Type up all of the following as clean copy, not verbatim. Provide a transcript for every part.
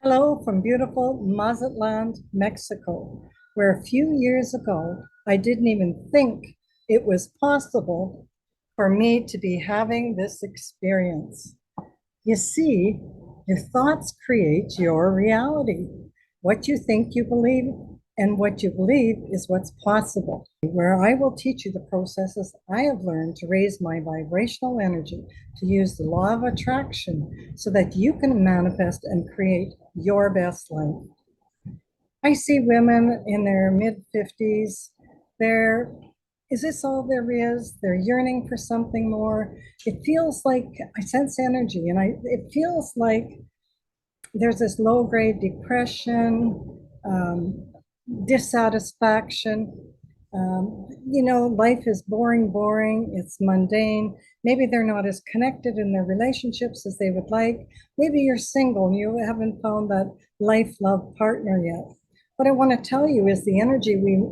Hello from beautiful Mazatlan, Mexico, where a few years ago I didn't even think it was possible for me to be having this experience. You see, your thoughts create your reality. What you think you believe and what you believe is what's possible. Where I will teach you the processes I have learned to raise my vibrational energy, to use the law of attraction so that you can manifest and create your best life. I see women in their mid 50s. They're, is this all there is? They're yearning for something more. It feels like I sense energy, and it feels like there's this low grade depression, dissatisfaction. Life is boring, it's mundane. Maybe they're not as connected in their relationships as they would like. Maybe you're single and you haven't found that life love partner yet. What I want to tell you is the energy we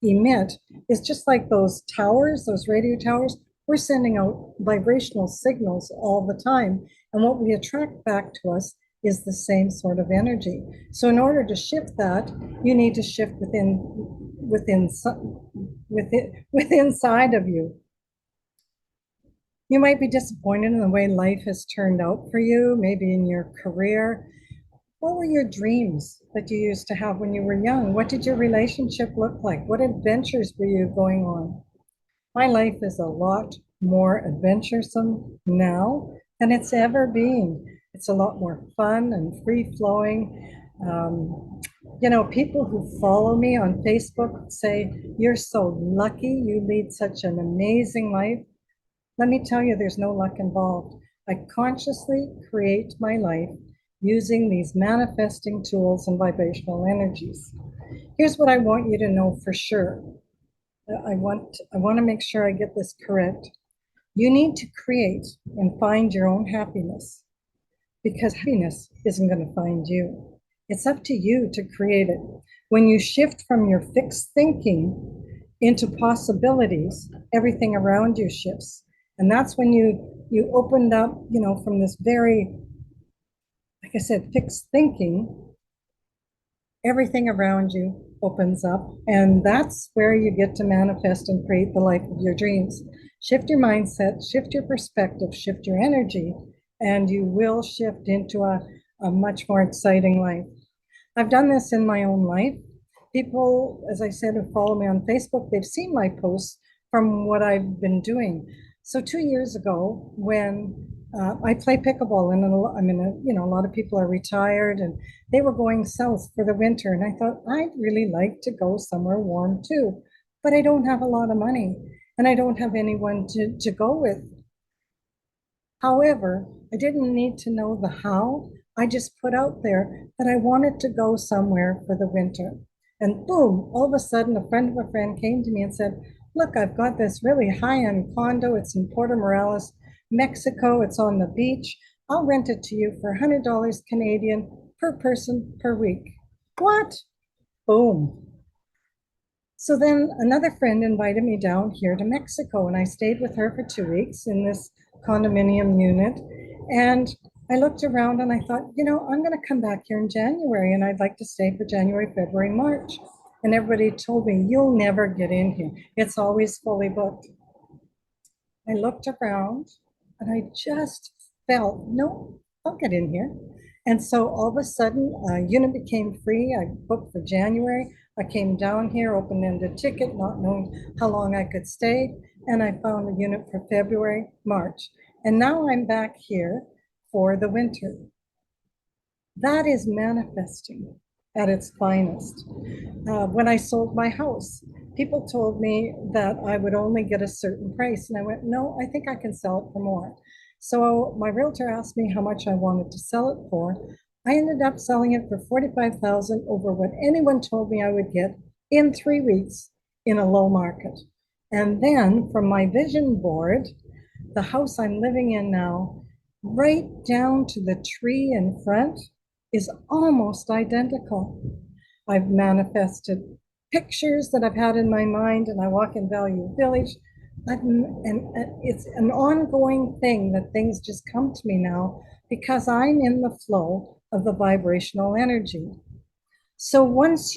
emit is just like those towers, those radio towers. We're sending out vibrational signals all the time. And what we attract back to us is the same sort of energy. So in order to shift that, you need to shift within inside of you. You might be disappointed in the way life has turned out for you, maybe in your career. What were your dreams that you used to have when you were young? What did your relationship look like? What adventures were you going on? My life is a lot more adventuresome now than it's ever been. It's a lot more fun and free flowing. People who follow me on Facebook say, "You're so lucky, you lead such an amazing life." Let me tell you, there's no luck involved. I consciously create my life using these manifesting tools and vibrational energies. Here's what I want you to know for sure. I want to make sure I get this correct. You need to create and find your own happiness, because happiness isn't going to find you. It's up to you to create it. When you shift from your fixed thinking into possibilities, everything around you shifts. And that's when you opened up, from this very, like I said, fixed thinking, everything around you opens up, and that's where you get to manifest and create the life of your dreams. Shift your mindset, shift your perspective, shift your energy, and you will shift into a much more exciting life. I've done this in my own life. People, as I said, who follow me on Facebook, they've seen my posts from what I've been doing. So 2 years ago, when I play pickleball, and a lot of people are retired, and they were going south for the winter, and I thought I'd really like to go somewhere warm too, but I don't have a lot of money, and I don't have anyone to go with. However, I didn't need to know the how. I just put out there that I wanted to go somewhere for the winter. And boom, all of a sudden, a friend of a friend came to me and said, "Look, I've got this really high-end condo. It's in Puerto Morelos, Mexico. It's on the beach. I'll rent it to you for $100 Canadian per person per week." What? Boom. So then another friend invited me down here to Mexico, and I stayed with her for 2 weeks in this condominium unit. And I looked around and I thought, I'm going to come back here in January, and I'd like to stay for January, February, March. And everybody told me, "You'll never get in here. It's always fully booked." I looked around and I just felt, no, I'll get in here. And so all of a sudden, a unit became free. I booked for January. I came down here, open-ended ticket, not knowing how long I could stay. And I found a unit for February, March. And now I'm back here for the winter. That is manifesting at its finest. When I sold my house, people told me that I would only get a certain price. And I went, no, I think I can sell it for more. So my realtor asked me how much I wanted to sell it for. I ended up selling it for $45,000 over what anyone told me I would get in 3 weeks in a low market. And then from my vision board, the house I'm living in now, right down to the tree in front, is almost identical. I've manifested pictures that I've had in my mind, and I walk in Value Village. And it's an ongoing thing that things just come to me now because I'm in the flow of the vibrational energy. So once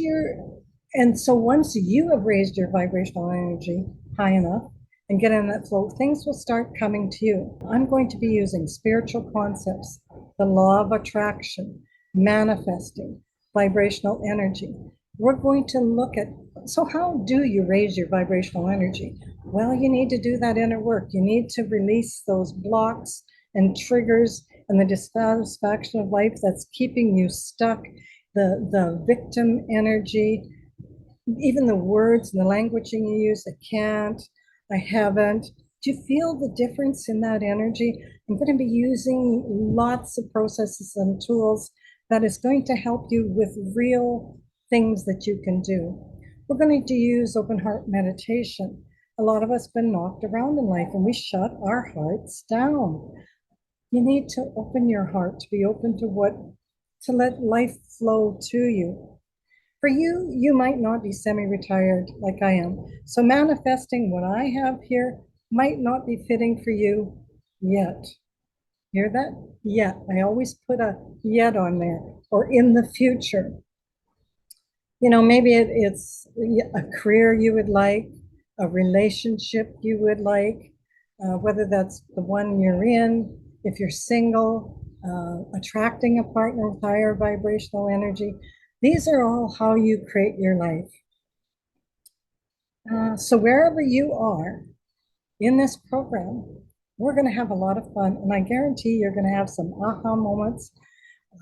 once you have raised your vibrational energy high enough and get in that flow, things will start coming to you. I'm going to be using spiritual concepts, the law of attraction, manifesting, vibrational energy. We're going to look at, so how do you raise your vibrational energy? Well, you need to do that inner work. You need to release those blocks and triggers and the dissatisfaction of life that's keeping you stuck, the victim energy, even the words and the languaging you use, I can't, I haven't. Do you feel the difference in that energy? I'm going to be using lots of processes and tools that is going to help you with real things that you can do. We're going to use open heart meditation. A lot of us have been knocked around in life and we shut our hearts down. You need to open your heart to be open to let life flow to you. For you, you might not be semi-retired like I am. So manifesting what I have here might not be fitting for you yet. Hear that? Yet. I always put a yet on there, or in the future. You know, maybe it's a career you would like, a relationship you would like, whether that's the one you're in, if you're single, attracting a partner with higher vibrational energy. These are all how you create your life. So wherever you are in this program, we're going to have a lot of fun, and I guarantee you're going to have some aha moments.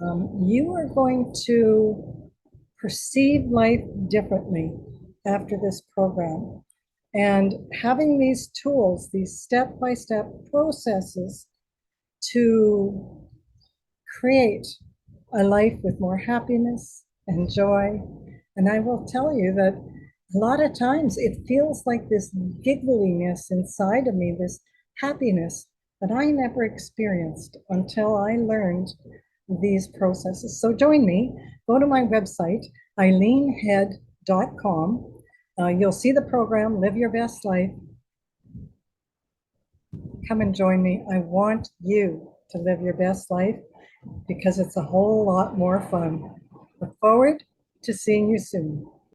You are going to perceive life differently after this program. And having these tools, these step-by-step processes to create a life with more happiness and joy. And I will tell you that a lot of times it feels like this giggliness inside of me, this happiness that I never experienced until I learned these processes. So join me, go to my website, eileenhead.com. You'll see the program, Live Your Best Life. Come and join me. I want you to live your best life because it's a whole lot more fun. Look forward to seeing you soon.